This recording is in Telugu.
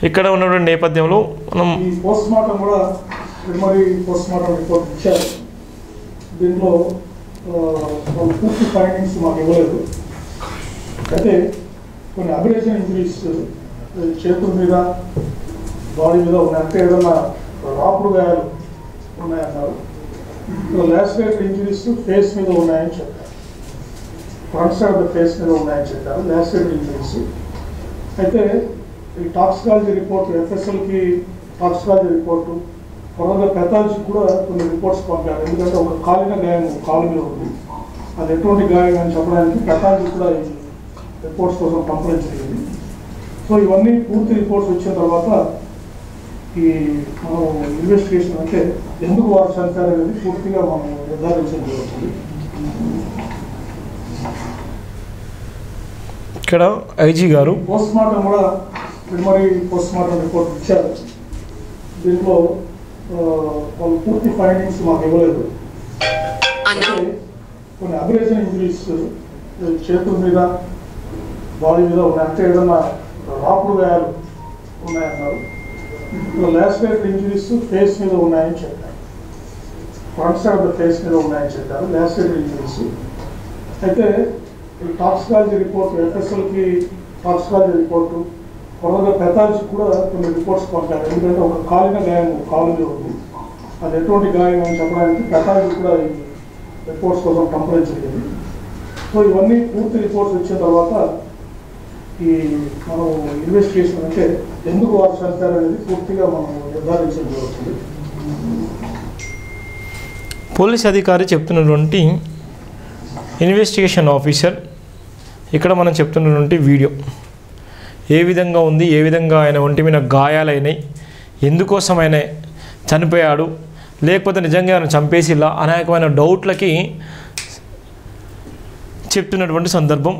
ఇక్కడ ఉన్నటువంటి నేపథ్యంలో మనం ఈ పోస్ట్ మార్టం కూడా ప్రిలిమినరీ పోస్ట్ మార్టం రిపోర్ట్ ఇచ్చారు. దీంట్లో పూర్తి ఫైండింగ్స్ మాకు ఇవ్వలేదు. అయితే కొన్ని అబ్రేషన్ ఇంజరీస్ చేతుల మీద బాడీ మీద ఉన్నాయి, అంటే ఏదన్నా రాపుడు గాయాలు ఉన్నాయన్నారు. లాసిరేటెడ్ ఇంజరీస్ ఫేస్ మీద ఉన్నాయని చెప్పారు, front side of the face మీద ఉన్నాయని చెప్పారు లాసిరేటెడ్ ఇంజరీస్. అయితే ఈ టాక్సికాలజీ రిపోర్ట్, ఎఫ్ఎస్ఎల్కి టాక్సికాలజీ రిపోర్టు, త్వరగా పెథాలజీ కూడా కొన్ని రిపోర్ట్స్ పంపారు. ఎందుకంటే ఒక కాలిన గాయం కాలు మీద ఉంది, అది ఎటువంటి గాయం అని చెప్పడానికి పెథాలజీ కూడా ఈ రిపోర్ట్స్ కోసం పంపడం జరిగింది. సో ఇవన్నీ పూర్తి రిపోర్ట్స్ వచ్చిన తర్వాత ఈ మనం ఇన్వెస్టిగేషన్ అంటే ఎందుకు వారు చనిపోయారనేది పూర్తిగా మనం నిర్ధారించడం జరుగుతుంది. ఇక్కడ ఐజీ గారు పోస్ట్ మార్టం కూడా ప్రిలిమినరీ పోస్ట్ మార్టం రిపోర్ట్ ఇచ్చారు. దీంట్లో వాళ్ళు పూర్తి ఫైండింగ్స్ మాకు ఇవ్వలేదు. కొన్ని అబ్రేషన్ ఇంజరీస్ చేతుల మీద బాడీ మీద ఉన్నాయి, అంటే ఏదన్నా రాపుడు గాయాలు ఉన్నాయన్నారు. లాసిరేటెడ్ ఇంజరీస్ ఫేస్ మీద ఉన్నాయని చెప్పారు, front side of the face మీద ఉన్నాయని చెప్పారు లాసిరేటెడ్ ఇంజరీస్. అయితే ఈ టాక్సికాలజీ రిపోర్ట్, ఎఫ్ఎస్ఎల్కి టాక్సికాలజీ రిపోర్టు, త్వరగా పెథాలజీ కూడా కొన్ని రిపోర్ట్స్ పంపారు. ఎందుకంటే ఒక కాలిన గాయం కాలు మీద ఉంది, అది ఎటువంటి గాయం అని చెప్పడానికి పెథాలజీ కూడా ఈ రిపోర్ట్స్ కోసం పంపడం జరిగింది. సో ఇవన్నీ పూర్తి రిపోర్ట్స్ వచ్చిన తర్వాత ఈ మనం ఇన్వెస్టిగేషన్ అంటే ఎందుకు వారు చనిపోయారనేది పూర్తిగా మనం నిర్ధారించడం జరుగుతుంది. పోలీస్ అధికారి చెప్తున్నటువంటి ఇన్వెస్టిగేషన్ ఆఫీసర్ ఇక్కడ మనం చెప్తున్నటువంటి వీడియో ఏ విధంగా ఉంది, ఏ విధంగా ఆయన ఒంటి మీద గాయాలైనాయి, ఎందుకోసం ఆయన చనిపోయాడు, లేకపోతే నిజంగా ఆయన చంపేసి ఇలా అనేకమైన డౌట్లకి చెప్తున్నటువంటి సందర్భం.